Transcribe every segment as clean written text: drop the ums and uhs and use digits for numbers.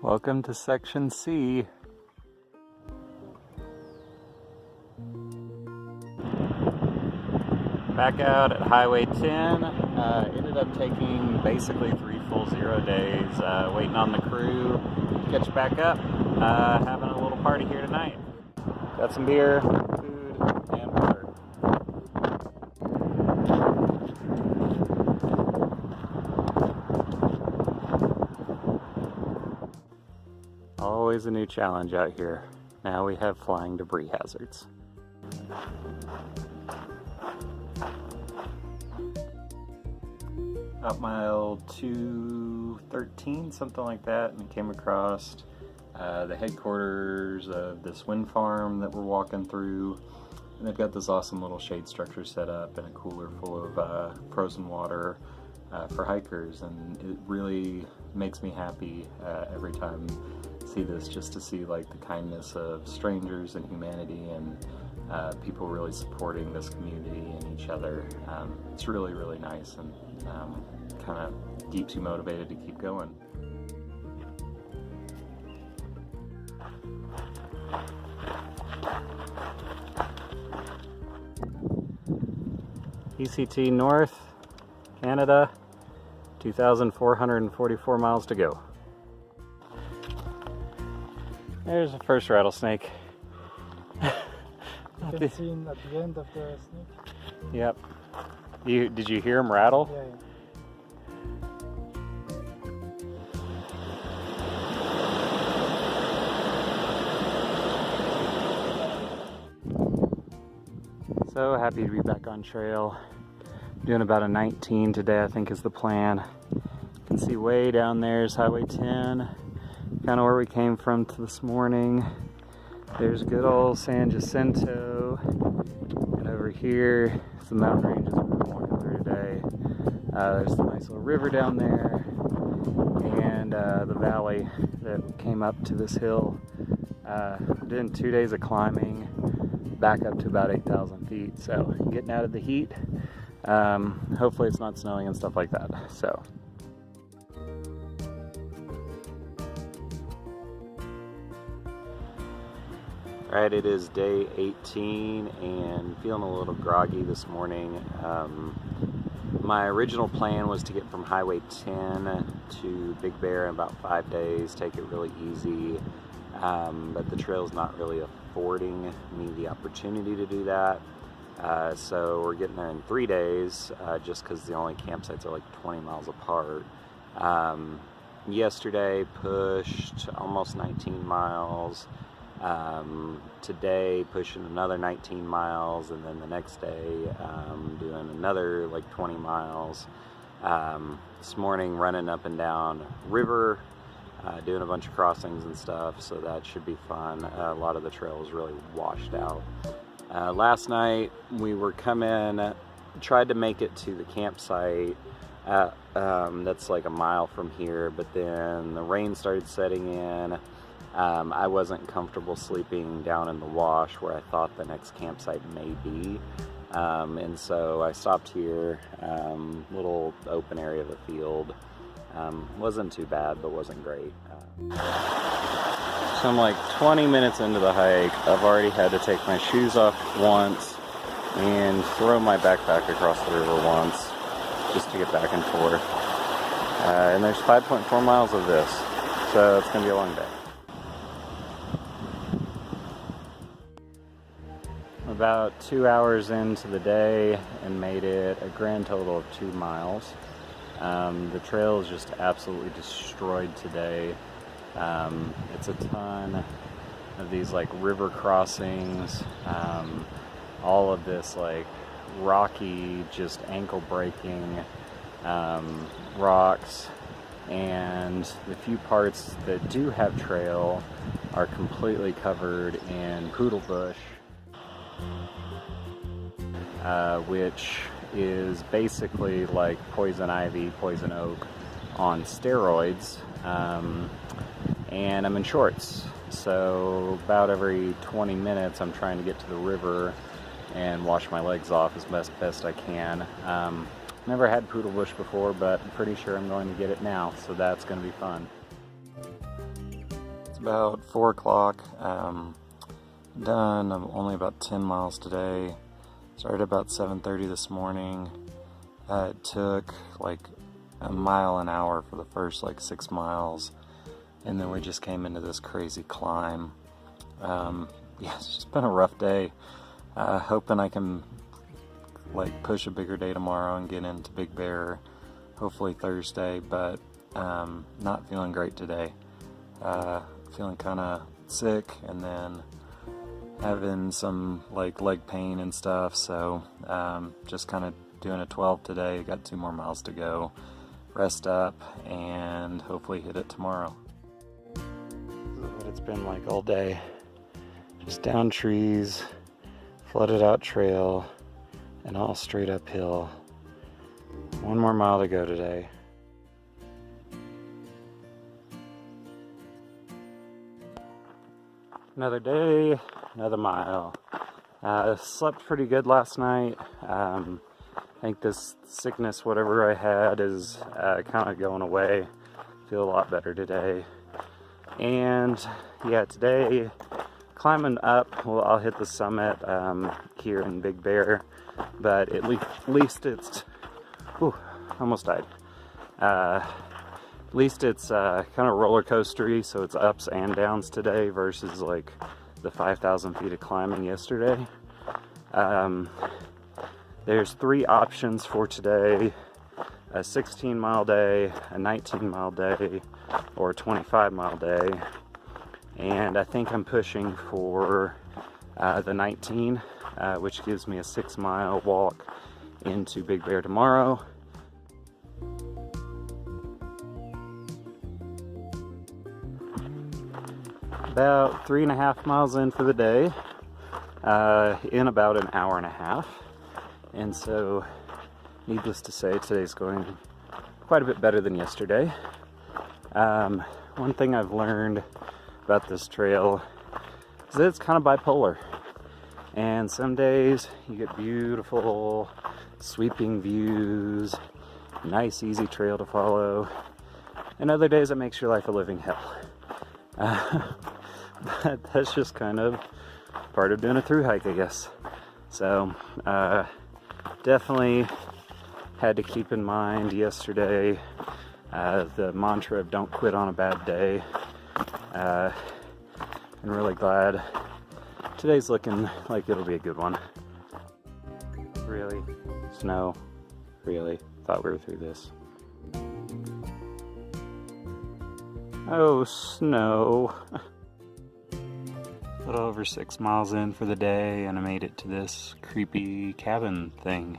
Welcome to Section C. Back out at Highway 10. Ended up taking basically 3 full 0 days, waiting on the crew to catch back up, having a little party here tonight. Got some beer, food, and water. Always a new challenge out here. Now we have flying debris hazards. Up mile 213, something like that, and came across the headquarters of this wind farm that we're walking through. And they've got this awesome little shade structure set up and a cooler full of frozen water for hikers, and it really makes me happy every time I see this, just to see like the kindness of strangers and humanity, and people really supporting this community and each other. It's really, really nice, and kind of keeps you motivated to keep going. PCT North, Canada, 2,444 miles to go. There's the first rattlesnake. You can see at the end of the snake. Yep. Did you hear him rattle? Yeah. So happy to be back on trail. Doing about a 19 today, I think is the plan. You can see way down there is Highway 10, kind of where we came from this morning. There's good old San Jacinto, and over here is the mountain ranges we're walking through today. There's the nice little river down there, and the valley that came up to this hill. Doing 2 days of climbing, back up to about 8,000 feet, so getting out of the heat. Hopefully it's not snowing and stuff like that. So. Alright, it is day 18 and feeling a little groggy this morning. My original plan was to get from Highway 10 to Big Bear in about 5 days, take it really easy, but the trail's not really affording me the opportunity to do that. So we're getting there in 3 days, just because the only campsites are like 20 miles apart. Yesterday pushed almost 19 miles. Today pushing another 19 miles, and then the next day doing another like 20 miles. This morning running up and down river, doing a bunch of crossings and stuff, so that should be fun. A lot of the trail was really washed out. Last night we were coming, tried to make it to the campsite that's like a mile from here, but then the rain started setting in. I wasn't comfortable sleeping down in the wash where I thought the next campsite may be, and so I stopped here, little open area of the field. Wasn't too bad, but wasn't great. So I'm like 20 minutes into the hike. I've already had to take my shoes off once and throw my backpack across the river once just to get back and forth. And there's 5.4 miles of this, so it's going to be a long day. About 2 hours into the day and made it a grand total of 2 miles. The trail is just absolutely destroyed today. It's a ton of these like river crossings, all of this like rocky, just ankle breaking rocks, and the few parts that do have trail are completely covered in poodle bush, which is basically like poison ivy, poison oak on steroids. And I'm in shorts, so about every 20 minutes I'm trying to get to the river and wash my legs off as best I can. Never had poodle bush before, but I'm pretty sure I'm going to get it now, so that's going to be fun. about 4 o'clock. Done. I'm only about 10 miles today. Started about 7:30 this morning. It took like a mile an hour for the first like 6 miles, and then we just came into this crazy climb. Yeah, it's just been a rough day. Hoping I can like push a bigger day tomorrow and get into Big Bear, hopefully Thursday, but not feeling great today. Feeling kind of sick, and then having some like leg pain and stuff, so just kind of doing a 12 today. Got 2 more miles to go, rest up, and hopefully hit it tomorrow. This is what it's been like all day. Just down trees, flooded out trail, and all straight uphill. 1 more mile to go today. Another day, another mile. Slept pretty good last night. I think this sickness, whatever I had, is kind of going away. Feel a lot better today. And yeah, today, climbing up, well, I'll hit the summit here in Big Bear, but at least it's, almost died. At least it's kind of roller coastery, so it's ups and downs today versus like the 5,000 feet of climbing yesterday. There's 3 options for today: a 16-mile day, a 19-mile day, or a 25-mile day. And I think I'm pushing for the 19, which gives me a 6-mile walk into Big Bear tomorrow. About 3.5 miles in for the day, in about an hour and a half. And so, needless to say, today's going quite a bit better than yesterday. One thing I've learned about this trail is that it's kind of bipolar. And some days you get beautiful, sweeping views, nice, easy trail to follow. And other days it makes your life a living hell. But that's just kind of part of doing a through hike, I guess. So, definitely had to keep in mind yesterday the mantra of don't quit on a bad day. I'm really glad today's looking like it'll be a good one. Really? Snow? Really? Thought we were through this. Oh, snow. A little over 6 miles in for the day, and I made it to this creepy cabin thing.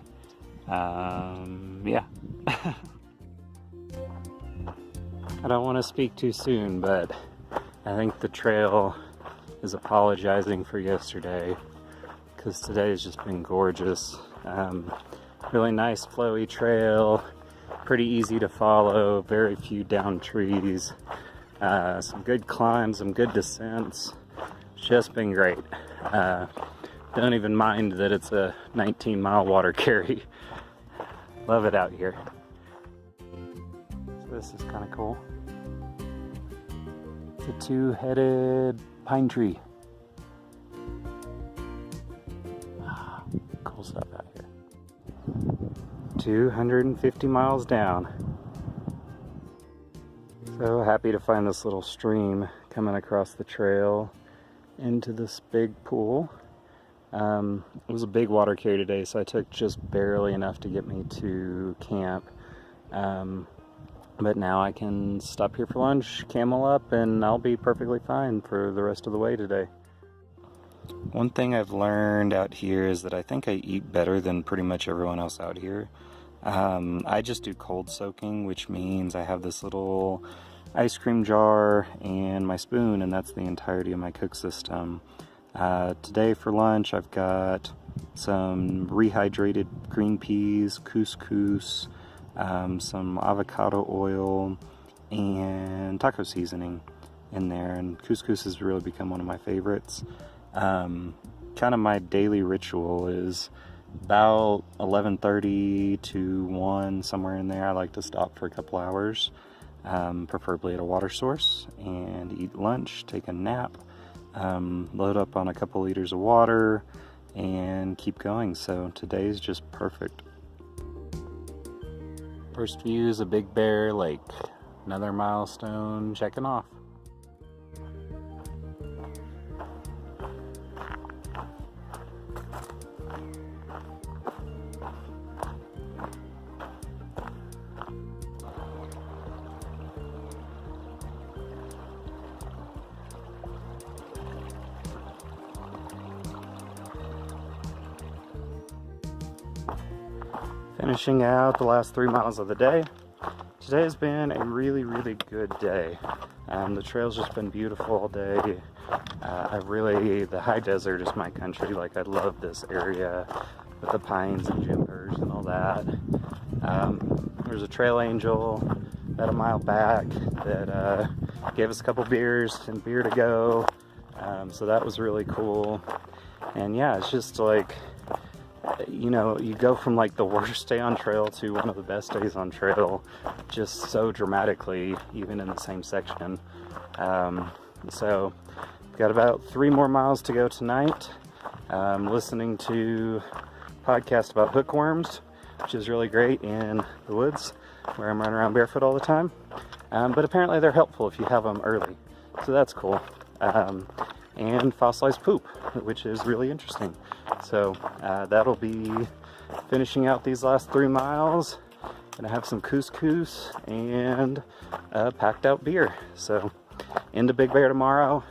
Yeah. I don't want to speak too soon, but I think the trail is apologizing for yesterday, because today has just been gorgeous. Really nice flowy trail, pretty easy to follow, very few down trees, some good climbs, some good descents. Just been great. Don't even mind that it's a 19-mile water carry. Love it out here. So this is kind of cool. It's a 2-headed pine tree. Cool stuff out here. 250 miles down. So happy to find this little stream coming across the trail into this big pool. It was a big water carry today, so I took just barely enough to get me to camp. But now I can stop here for lunch, camel up, and I'll be perfectly fine for the rest of the way today. One thing I've learned out here is that I think I eat better than pretty much everyone else out here. I just do cold soaking, which means I have this little ice cream jar and my spoon, and that's the entirety of my cook system. Today for lunch I've got some rehydrated green peas, couscous, some avocado oil, and taco seasoning in there, and couscous has really become one of my favorites. Kind of my daily ritual is about 11:30 to 1, somewhere in there. I like to stop for a couple hours. preferably at a water source, and eat lunch, take a nap, load up on a couple liters of water, and keep going. So today's just perfect. First view is a Big Bear Lake. Another milestone checking off. Finishing out the last 3 miles of the day. Today has been a really good day. The trail's just been beautiful all day. The high desert is my country. Like, I love this area with the pines and junipers and all that. There's a trail angel about a mile back that gave us a couple beers and beer to go. So that was really cool. And yeah, it's just like, you know, you go from like the worst day on trail to one of the best days on trail just so dramatically, even in the same section. So we've got about 3 more miles to go tonight. Listening to a podcast about hookworms, which is really great in the woods where I'm running around barefoot all the time. But apparently they're helpful if you have them early, so that's cool. And fossilized poop, which is really interesting. So that'll be finishing out these last 3 miles. Gonna have some couscous and packed out beer. So into Big Bear tomorrow.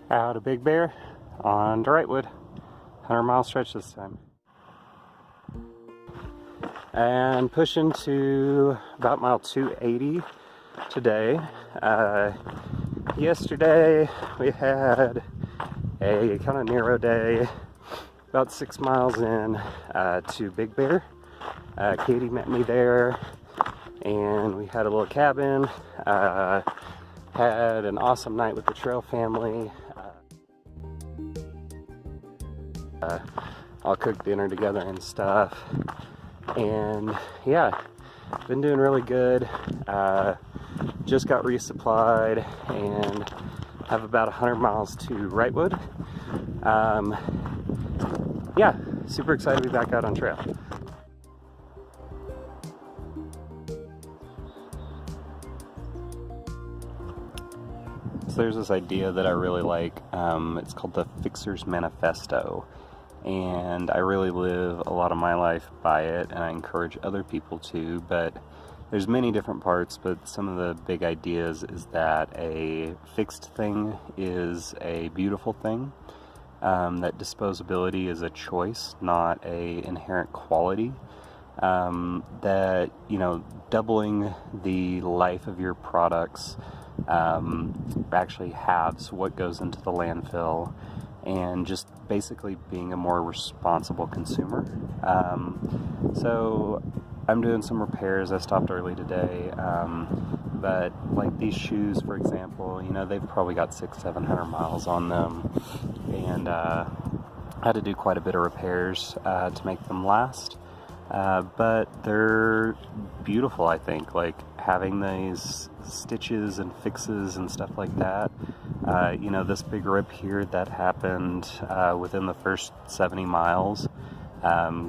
Out of Big Bear, on to Wrightwood. 100-mile stretch this time. And pushing to about mile 280 today. Yesterday we had a kind of narrow day, about 6 miles in to Big Bear. Katie met me there, and we had a little cabin. Had an awesome night with the trail family. All cooked dinner together and stuff, and yeah, been doing really good. Just got resupplied and have about 100 miles to Wrightwood. Yeah, super excited to be back out on trail. So there's this idea that I really like. It's called the Fixers Manifesto. And I really live a lot of my life by it, and I encourage other people to, but there's many different parts, but some of the big ideas is that a fixed thing is a beautiful thing, that disposability is a choice, not a inherent quality, that, you know, doubling the life of your products actually halves what goes into the landfill, and just basically being a more responsible consumer. So I'm doing some repairs. I stopped early today, but like these shoes, for example, you know, they've probably got 600-700 miles on them, and I had to do quite a bit of repairs to make them last. But they're beautiful, I think, like having these stitches and fixes and stuff like that. You know, this big rip here that happened within the first 70 miles,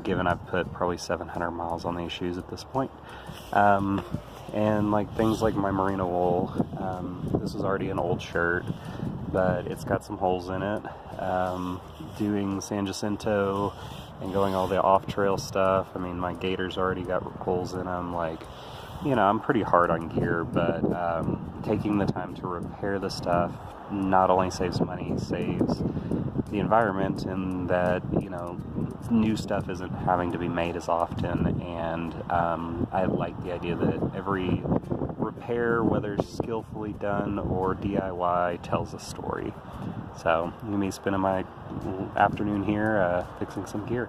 given I've put probably 700 miles on these shoes at this point. And like things like my merino wool, this is already an old shirt, but it's got some holes in it. Doing San Jacinto and going all the off-trail stuff, I mean, my gaiters already got holes in them. Like, you know, I'm pretty hard on gear, but taking the time to repair the stuff not only saves money, saves the environment, and that, you know, new stuff isn't having to be made as often. And I like the idea that every repair, whether skillfully done or DIY, tells a story. So I'm gonna be spending my afternoon here fixing some gear.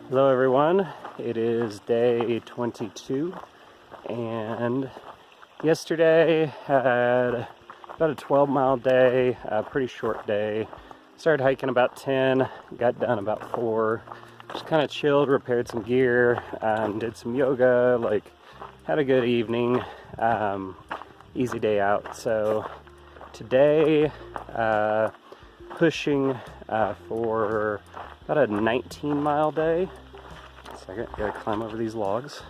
Hello everyone, it is day 22 and yesterday had about a 12-mile day, a pretty short day. Started hiking about 10, got done about 4, just kind of chilled, repaired some gear, did some yoga, like had a good evening, easy day out. So today pushing for about a 19-mile day. Second, gotta climb over these logs.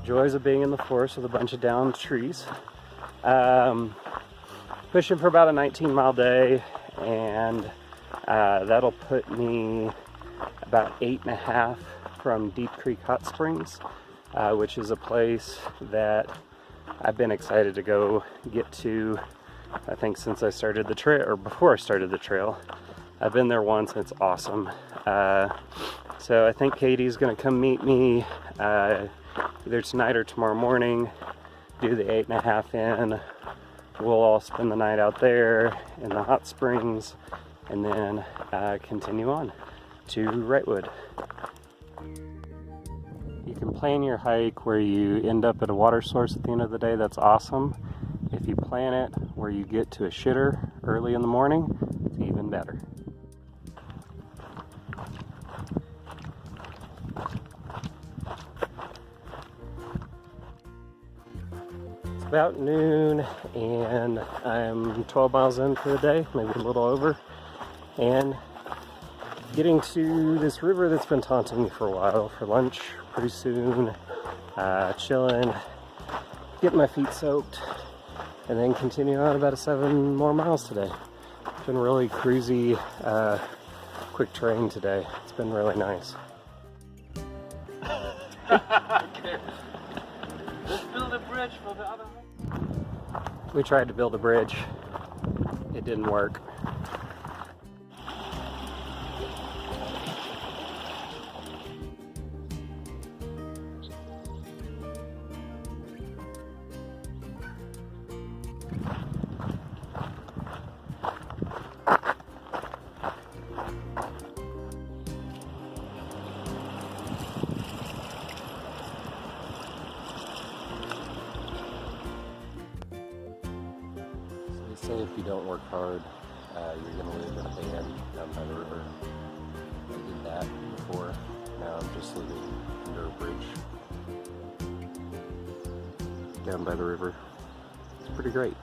Joys of being in the forest with a bunch of downed trees. Pushing for about a 19-mile day, and that'll put me about 8.5 from Deep Creek Hot Springs, which is a place that I've been excited to go get to, I think, since I started the trail, or before I started the trail. I've been there once and it's awesome. So I think Katie's gonna come meet me either tonight or tomorrow morning, do the 8.5 in. We'll all spend the night out there in the hot springs, and then continue on to Wrightwood. You can plan your hike where you end up at a water source at the end of the day. That's awesome. If you plan it where you get to a shitter early in the morning, it's even better. It's about noon and I'm 12 miles in for the day, maybe a little over, and getting to this river that's been taunting me for a while for lunch pretty soon, chilling, getting my feet soaked, and then continue on about 7 more miles today. It's been really cruisy, quick terrain today. It's been really nice. Let's build a bridge for the other one. We tried to build a bridge. It didn't work. They say if you don't work hard, you're going to live in a van down by the river. I did that before. Now I'm just living under a bridge down by the river. It's pretty great.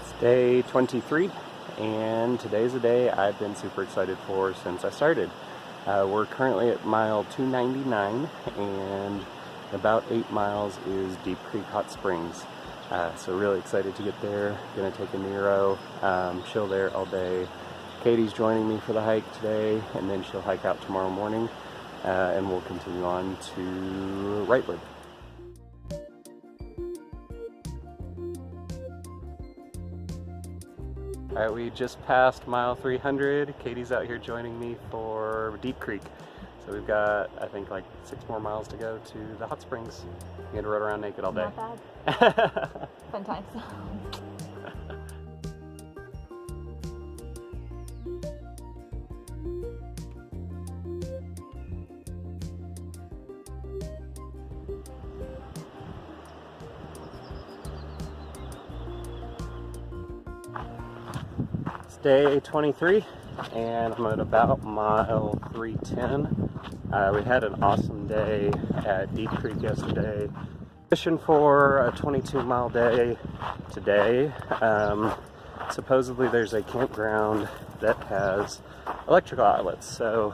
It's day 23, and today's a day I've been super excited for since I started. We're currently at mile 299, and about 8 miles is Deep Creek Hot Springs. So really excited to get there. Gonna take a Nero, chill there all day. Katie's joining me for the hike today, and then she'll hike out tomorrow morning, and we'll continue on to Wrightwood. All right, we just passed mile 300. Katie's out here joining me for Deep Creek. So we've got, I think, like 6 more miles to go to the hot springs. You had to run around naked all day. Not bad. Fun times. It's day 23, and I'm at about mile 310. We had an awesome day at Deep Creek yesterday. Fishing for a 22-mile day today. Supposedly there's a campground that has electrical outlets, so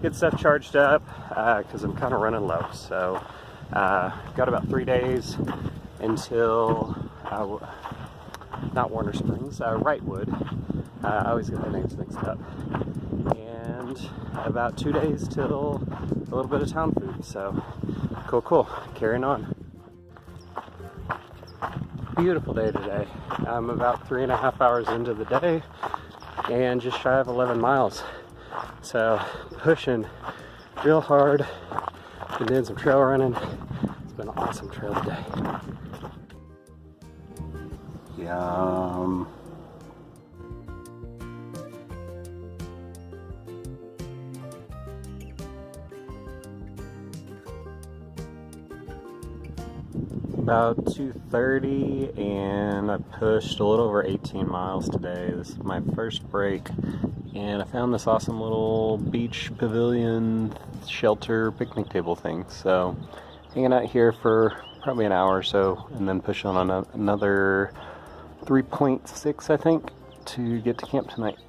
get stuff charged up because I'm kind of running low. So got about 3 days until not Warner Springs, Wrightwood. I always get the names mixed up. And about 2 days till a little bit of town food. So cool. Carrying on. Beautiful day today. I'm about 3.5 hours into the day and just shy of 11 miles. So pushing real hard. Been doing some trail running. It's been an awesome trail today. Yum. About 2:30, and I pushed a little over 18 miles today. This is my first break, and I found this awesome little beach pavilion shelter picnic table thing. So hanging out here for probably an hour or so, and then push on another 3.6, I think, to get to camp tonight.